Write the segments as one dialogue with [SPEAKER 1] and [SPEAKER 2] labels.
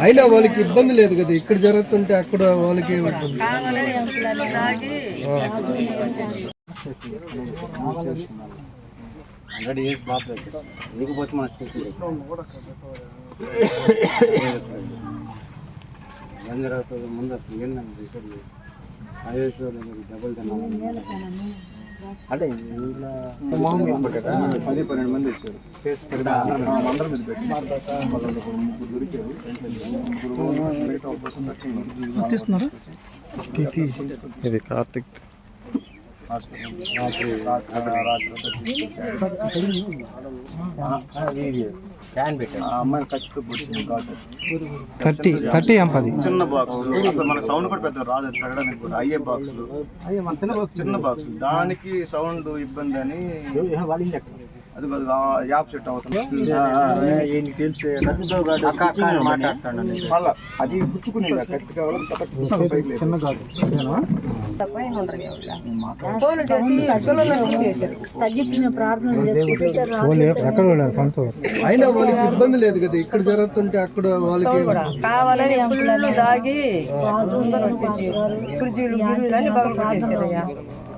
[SPEAKER 1] అయినా వాళ్ళకి ఇబ్బంది లేదు కదా, ఇక్కడ జరుగుతుంటే అక్కడ వాళ్ళకి
[SPEAKER 2] ముందు డబ్బులు తిన్నాము అంటే ఇలా 10-12 మంది వచ్చారు. అందరం మీద పెట్టి ముగ్గురు దొరికారు.
[SPEAKER 1] ఇది కార్తిక్
[SPEAKER 2] క్యాన్ పెట్టారు. ఆ అమ్మాయి ఖర్చుతో పొడిచింది కాదు
[SPEAKER 1] 30 ఎంపది
[SPEAKER 2] చిన్న బాక్స్. అసలు మన సౌండ్ కూడా పెద్ద రాదు తగ్గడానికి కూడా. అయ్యే బాక్సులు చిన్న బాక్స్, దానికి సౌండ్ ఇబ్బంది అని అది యాప్ సెట్ అవుతుంది. మళ్ళా అది పుచ్చుకునే కత్తి కావాలి. చిన్న కాదు
[SPEAKER 1] అయినా వాళ్ళకి ఇబ్బంది లేదు కదా, ఇక్కడ జరుగుతుంటే అక్కడ వాళ్ళకి
[SPEAKER 3] కావాలని దాగి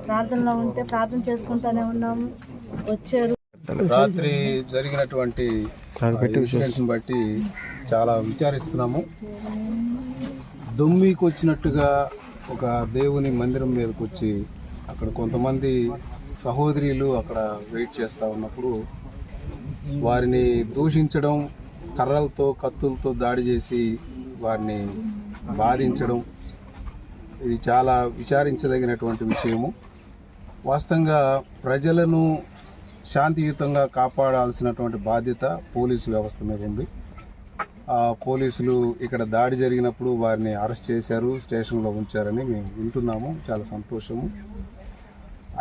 [SPEAKER 3] ప్రార్థనలో ఉంటే ప్రార్థన చేసుకుంటానే ఉన్నాము. వచ్చారు.
[SPEAKER 4] రాత్రి జరిగినటువంటి ఇన్సిడెంట్స్ బట్టి చాలా విచారిస్తున్నాము. దొమ్మికి వచ్చినట్టుగా ఒక దేవుని మందిరం మీదకి వచ్చి అక్కడ కొంతమంది సహోదరులు అక్కడ వెయిట్ చేస్తూ ఉన్నప్పుడు వారిని దూషించడం, కర్రలతో కత్తులతో దాడి చేసి వారిని బాధించడం, ఇది చాలా విచారించదగినటువంటి విషయము. వాస్తవంగా ప్రజలను శాంతియుతంగా కాపాడాల్సినటువంటి బాధ్యత పోలీసు వ్యవస్థ మీద ఉంది. పోలీసులు ఇక్కడ దాడి జరిగినప్పుడు వారిని అరెస్ట్ చేశారు, స్టేషన్లో ఉంచారని మేము వింటున్నాము. చాలా సంతోషము.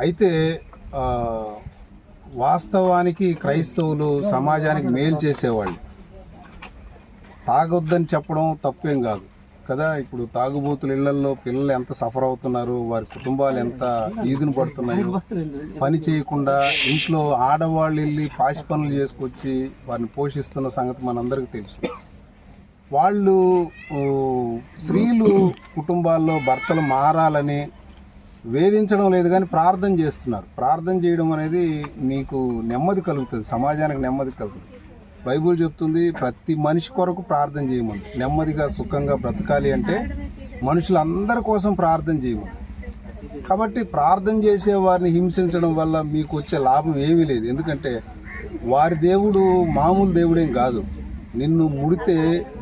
[SPEAKER 4] అయితే వాస్తవానికి క్రైస్తవులు సమాజానికి మేలు చేసేవాళ్ళు. తాగొద్దని చెప్పడం తప్పేం కాదు కదా. ఇప్పుడు తాగుబోతుల ఇళ్లలో పిల్లలు ఎంత సఫర్ అవుతున్నారు, వారి కుటుంబాలు ఎంత ఈదును పడుతున్నాయో. పని చేయకుండా ఇంట్లో ఆడవాళ్ళు వెళ్ళి పాసి పనులు చేసుకొచ్చి వారిని పోషిస్తున్న సంగతి మనందరికీ తెలుసు. వాళ్ళు స్త్రీలు కుటుంబాల్లో భర్తలు మారాలని వేధించడం లేదు కానీ ప్రార్థన చేస్తున్నారు. ప్రార్థన చేయడం అనేది నీకు నెమ్మది కలుగుతుంది, సమాజానికి నెమ్మది కలుగుతుంది. బైబుల్ చెప్తుంది ప్రతి మనిషి కొరకు ప్రార్థన చేయమని. నెమ్మదిగా సుఖంగా బ్రతకాలి అంటే మనుషులందరి కోసం ప్రార్థన చేయమని. కాబట్టి ప్రార్థన చేసే వారిని హింసించడం వల్ల మీకు వచ్చే లాభం ఏమీ లేదు. ఎందుకంటే వారి దేవుడు మామూలు దేవుడేం కాదు. నిన్ను ముడితే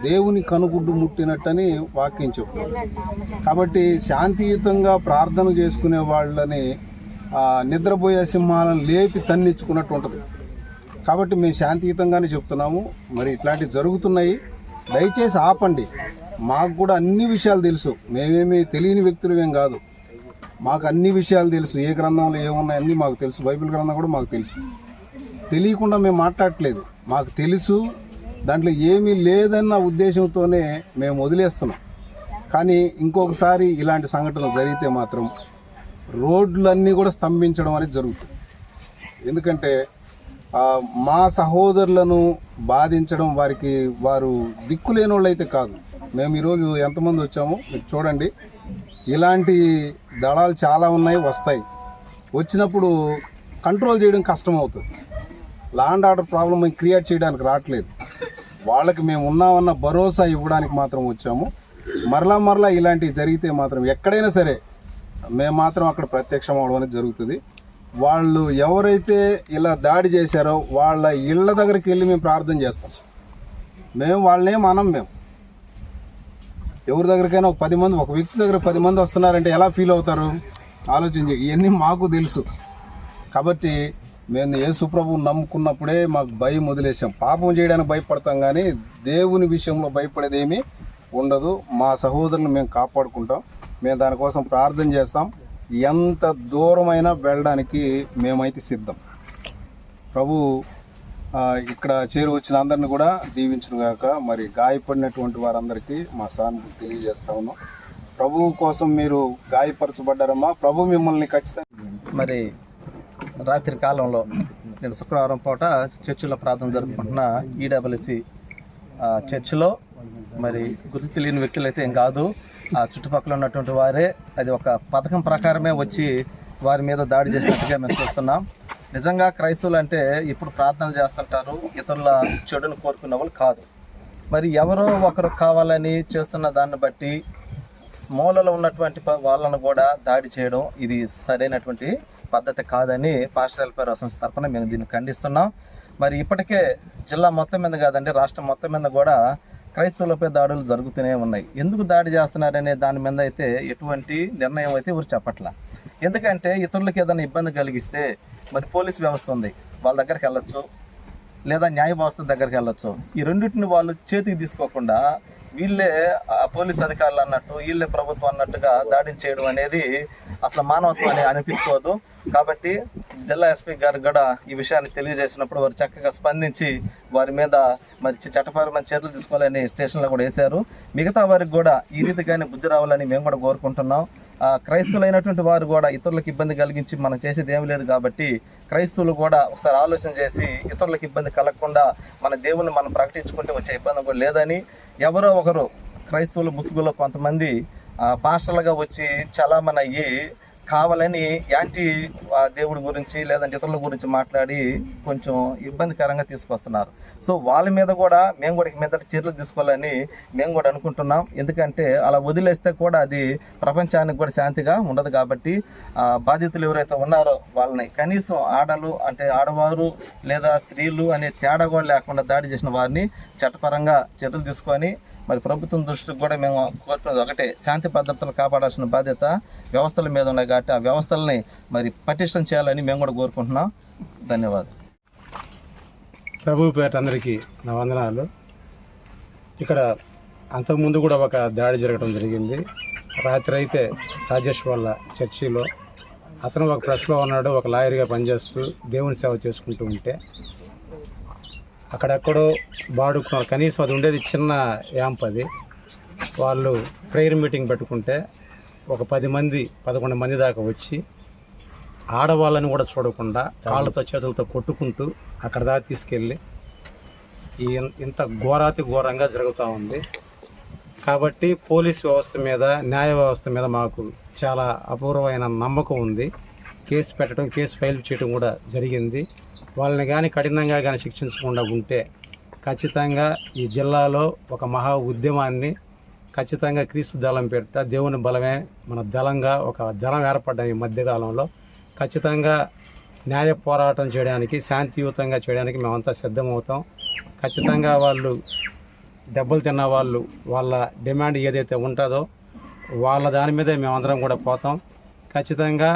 [SPEAKER 4] దేవుని కనుగుడ్డు ముట్టినట్టని వాక్యం చెప్తుంది. కాబట్టి శాంతియుతంగా ప్రార్థన చేసుకునే వాళ్ళని నిద్రపోయే సింహాలను లేపి తన్నించుకున్నట్టు ఉంటుంది. కాబట్టి మేము శాంతియుతంగానే చెప్తున్నాము. మరి ఇట్లాంటివి జరుగుతున్నాయి, దయచేసి ఆపండి. మాకు కూడా అన్ని విషయాలు తెలుసు, మేమేమి తెలియని వ్యక్తులు ఏం కాదు. మాకు అన్ని విషయాలు తెలుసు, ఏ గ్రంథంలో ఏమున్నాయి అన్నీ మాకు తెలుసు. బైబిల్ గ్రంథం కూడా మాకు తెలుసు. తెలియకుండా మేము మాట్లాడట్లేదు, మాకు తెలుసు. దాంట్లో ఏమీ లేదన్న ఉద్దేశంతోనే మేము వదిలేస్తున్నాం. కానీ ఇంకొకసారి ఇలాంటి సంఘటనలు జరిగితే మాత్రం రోడ్లన్నీ కూడా స్తంభించడం అనేది జరుగుతుంది. ఎందుకంటే మా సహోదరులను బాధించడం వారు దిక్కులేని వాళ్ళు అయితే కాదు. మేము ఈరోజు ఎంతమంది వచ్చామో మీరు చూడండి. ఇలాంటి దళాలు చాలా ఉన్నాయి, వస్తాయి. వచ్చినప్పుడు కంట్రోల్ చేయడం కష్టం అవుతుంది. Law and order problem create చేయడానికి రావట్లేదు. వాళ్ళకి మేము ఉన్నామన్న భరోసా ఇవ్వడానికి మాత్రం వచ్చాము. మరలా ఇలాంటివి జరిగితే మాత్రం ఎక్కడైనా సరే మేము మాత్రం అక్కడ ప్రత్యక్షం అవడం అనేది జరుగుతుంది. వాళ్ళు ఎవరైతే ఇలా దాడి చేశారో వాళ్ళ ఇళ్ళ దగ్గరికి వెళ్ళి మేము ప్రార్థన చేస్తాం. మేము వాళ్ళనేం అనం. మేము ఎవరి దగ్గరికైనా ఒక 10 మంది, ఒక వ్యక్తి దగ్గర 10 మంది వస్తున్నారంటే ఎలా ఫీల్ అవుతారు ఆలోచించి. ఇవన్నీ మాకు తెలుసు. కాబట్టి మేము యేసుప్రభువుని నమ్ముకున్నప్పుడే మాకు భయం వదిలేసాం. పాపం చేయడానికి భయపడతాం కానీ దేవుని విషయంలో భయపడేదేమీ ఉండదు. మా సహోదరులను మేము కాపాడుకుంటాం. మేము దానికోసం ప్రార్థన చేస్తాం. ఎంత దూరమైనా వెళ్ళడానికి మేమైతే సిద్ధం. ప్రభు ఇక్కడ చేరువచ్చిన అందరిని కూడా దీవించునుగాక. మరి గాయపడినటువంటి వారందరికీ మా సానుభూతి తెలియజేస్తా ఉన్నాం. ప్రభువు కోసం మీరు గాయపరచబడ్డారమ్మా. ప్రభు మిమ్మల్ని ఖచ్చితంగా
[SPEAKER 5] మరి రాత్రి కాలంలో నేను శుక్రవారం పూట చర్చిలో ప్రార్థన జరుపుకుంటున్న ఈడబ్ల్యూసి చర్చిలో మరి గుర్తు తెలియని వ్యక్తులు అయితే ఏం కాదు, ఆ చుట్టుపక్కల ఉన్నటువంటి వారే అది ఒక పథకం ప్రకారమే వచ్చి వారి మీద దాడి చేసినట్టుగా మేము చూస్తున్నాం. నిజంగా క్రైస్తవులు అంటే ఇప్పుడు ప్రార్థనలు చేస్తుంటారు, ఇతరుల చెడును కోరుకున్న వాళ్ళు కాదు. మరి ఎవరో ఒకరు కావాలని చేస్తున్న దాన్ని బట్టి మూలలో ఉన్నటువంటి వాళ్ళను కూడా దాడి చేయడం ఇది సరైనటువంటి పద్ధతి కాదని పాస్టర్ వెల్ఫేర్ అసోసియేషన్ తరఫున మేము దీన్ని ఖండిస్తున్నాం. మరి ఇప్పటికే జిల్లా మొత్తం మీద కాదండి, రాష్ట్రం మొత్తం మీద కూడా క్రైస్తవులపై దాడులు జరుగుతూనే ఉన్నాయి. ఎందుకు దాడి చేస్తున్నారనే దాని మీద అయితే ఎటువంటి నిర్ణయం అయితే ఎవరు చెప్పట్లా. ఎందుకంటే ఇతరులకు ఏదైనా ఇబ్బంది కలిగిస్తే మరి పోలీస్ వ్యవస్థ ఉంది, వాళ్ళ దగ్గరికి వెళ్ళొచ్చు, లేదా న్యాయ వ్యవస్థ దగ్గరికి వెళ్ళొచ్చు. ఈ రెండింటిని వాళ్ళు చేతికి తీసుకోకుండా వీళ్ళే పోలీస్ అధికారులు అన్నట్టు, వీళ్ళే ప్రభుత్వం అన్నట్టుగా దాడిని చేయడం అనేది అసలు మానవత్వం అని అనిపించుకోదు. కాబట్టి జిల్లా ఎస్పీ గారు కూడా ఈ విషయాన్ని తెలియజేసినప్పుడు వారు చక్కగా స్పందించి వారి మీద మరి చట్టపరమైన చర్యలు తీసుకోవాలని స్టేషన్లో కూడా వేశారు. మిగతా వారికి కూడా ఈ రీతిగానే బుద్ధి రావాలని మేము కూడా కోరుకుంటున్నాం. క్రైస్తవులైనటువంటి వారు కూడా ఇతరులకు ఇబ్బంది కలిగించి మనం చేసేది ఏమి లేదు కాబట్టి క్రైస్తవులు కూడా ఒకసారి ఆలోచన చేసి ఇతరులకు ఇబ్బంది కలగకుండా మన దేవుని మనం ప్రకటించుకుంటే వచ్చే ఇబ్బంది కూడా లేదని, ఎవరో ఒకరు క్రైస్తవుల ముసుగులో కొంతమంది పాస్టర్లుగా వచ్చి చలామణి అయ్యి కావాలని యాంటీ దేవుడి గురించి లేదంటే ఇతరుల గురించి మాట్లాడి కొంచెం ఇబ్బందికరంగా తీసుకొస్తున్నారు. సో వాళ్ళ మీద కూడా మేము కూడా మీద చర్యలు తీసుకోవాలని మేము కూడా అనుకుంటున్నాం. ఎందుకంటే అలా వదిలేస్తే కూడా అది ప్రపంచానికి కూడా శాంతిగా ఉండదు. కాబట్టి బాధితులు ఎవరైతే ఉన్నారో వాళ్ళని కనీసం ఆడవారు లేదా స్త్రీలు అనే తేడా కూడా లేకుండా దాడి చేసిన వారిని చట్టపరంగా చర్యలు తీసుకొని మరి ప్రభుత్వం దృష్టికి కూడా మేము కోరుతున్నది ఒకటే, శాంతి భద్రతలు కాపాడాల్సిన బాధ్యత వ్యవస్థల మీద ఉన్నాయి కాబట్టి ఆ వ్యవస్థలని మరి పటిష్టం చేయాలని మేము కూడా కోరుకుంటున్నాం. ధన్యవాదాలు.
[SPEAKER 6] ప్రభుపేట అందరికీ నా వందనాలు. ఇక్కడ అంతకుముందు కూడా ఒక దాడి జరగడం జరిగింది. రాత్రి అయితే రాజేష్ వాళ్ళ చర్చిలో అతను ఒక ప్రెస్లో ఉన్నాడు, ఒక లాయర్గా పనిచేస్తూ దేవుని సేవ చేసుకుంటూ ఉంటే అక్కడెక్కడో బాడుకున్నారు. కనీసం అది ఉండేది చిన్న యాంప్, అది వాళ్ళు ప్రేయర్ మీటింగ్ పెట్టుకుంటే ఒక 11 మంది దాకా వచ్చి ఆడవాళ్ళని కూడా చూడకుండా కాళ్ళతో చేతులతో కొట్టుకుంటూ అక్కడ దాకా తీసుకెళ్ళి ఇంత ఘోరంగా జరుగుతూ ఉంది. కాబట్టి పోలీస్ వ్యవస్థ మీద, న్యాయ వ్యవస్థ మీద మాకు చాలా అపూర్వమైన నమ్మకం ఉంది. కేసు పెట్టడం, కేసు ఫైల్ చేయడం కూడా జరిగింది. వాళ్ళని కానీ కఠినంగా కానీ శిక్షించకుండా ఉంటే ఖచ్చితంగా ఈ జిల్లాలో ఒక మహా ఉద్యమాన్ని ఖచ్చితంగా క్రీస్తు దళం పేరిట దేవుని బలమే మన దళంగా ఒక దళం ఏర్పడ్డ ఈ మధ్యకాలంలో ఖచ్చితంగా న్యాయ పోరాటం చేయడానికి, శాంతియుతంగా చేయడానికి మేమంతా సిద్ధమవుతాం. ఖచ్చితంగా వాళ్ళు దెబ్బలు తిన్న వాళ్ళు వాళ్ళ డిమాండ్ ఏదైతే ఉంటుందో వాళ్ళ దాని మీదే మేమందరం కూడా పోతాం. ఖచ్చితంగా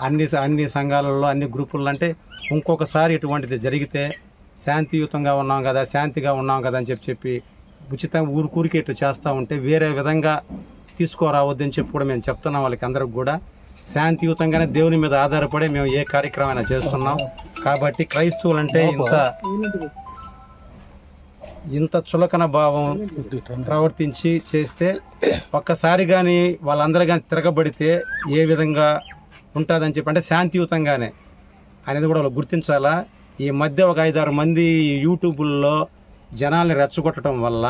[SPEAKER 6] అన్ని సంఘాలలో, అన్ని గ్రూపుల్లో అంటే ఇంకొకసారి ఇటువంటిది జరిగితే శాంతియుతంగా ఉన్నాం కదా, శాంతిగా ఉన్నాం కదా అని చెప్పి ఉచితంగా ఊరికి ఇట్లా చేస్తూ ఉంటే వేరే విధంగా తీసుకోరావద్దని చెప్పి కూడా మేము చెప్తున్నాం వాళ్ళకి అందరికి కూడా. శాంతియుతంగానే దేవుని మీద ఆధారపడి మేము ఏ కార్యక్రమం చేస్తున్నాం. కాబట్టి క్రైస్తవులు అంటే ఇంత చులకన భావం ప్రవర్తించి చేస్తే ఒక్కసారి కానీ వాళ్ళందరూ కానీ తిరగబడితే ఏ విధంగా ఉంటుందని చెప్పి, అంటే శాంతియుతంగానే అనేది కూడా వాళ్ళు గుర్తించాలా. ఈ మధ్య ఒక 5-6 మంది యూట్యూబ్లో జనాల్ని రెచ్చగొట్టడం వల్ల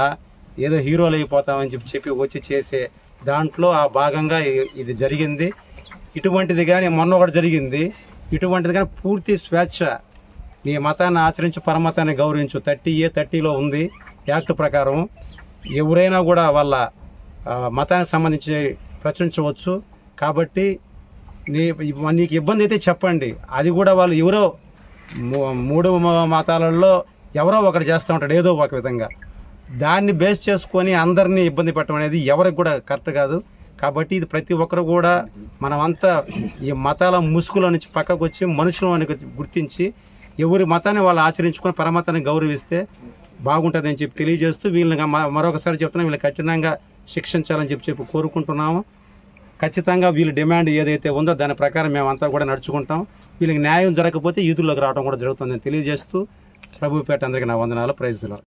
[SPEAKER 6] ఏదో హీరోలు అయిపోతామని చెప్పి వచ్చి చేసే దాంట్లో ఆ భాగంగా ఇది జరిగింది. ఇటువంటిది కానీ మొన్న ఒకటి జరిగింది. ఇటువంటిది కానీ పూర్తి స్వేచ్ఛ, నీ మతాన్ని ఆచరించు, పరమతాన్ని గౌరవించు, 30A30లో ఉంది యాక్ట్ ప్రకారం. ఎవరైనా కూడా వాళ్ళ మతానికి సంబంధించి ప్రచురించవచ్చు. కాబట్టి నీకు ఇబ్బంది అయితే చెప్పండి. అది కూడా వాళ్ళు ఎవరో 3 మతాలలో ఎవరో ఒకటి చేస్తూ ఉంటాడు ఏదో ఒక విధంగా. దాన్ని బేస్ చేసుకొని అందరినీ ఇబ్బంది పెట్టడం అనేది ఎవరికి కూడా కరెక్ట్ కాదు. కాబట్టి ఇది ప్రతి ఒక్కరు కూడా మనమంతా ఈ మతాల ముసుగులో నుంచి పక్కకు వచ్చి మనుషులను గుర్తించి ఎవరి మతాన్ని వాళ్ళు ఆచరించుకొని పరమతాన్ని గౌరవిస్తే బాగుంటుందని చెప్పి తెలియజేస్తూ వీళ్ళని మరొకసారి చెప్తున్నాం, వీళ్ళని కఠినంగా శిక్షించాలని చెప్పి కోరుకుంటున్నాము. ఖచ్చితంగా వీళ్ళ డిమాండ్ ఏదైతే ఉందో దాని ప్రకారం మేమంతా కూడా నడుచుకుంటాం. వీళ్ళకి న్యాయం జరగకపోతే ఈదుల్లోకి రావడం కూడా జరుగుతుందని తెలియజేస్తూ ప్రభుపేట అందరికీ నా వందనాలు. Praise the lord.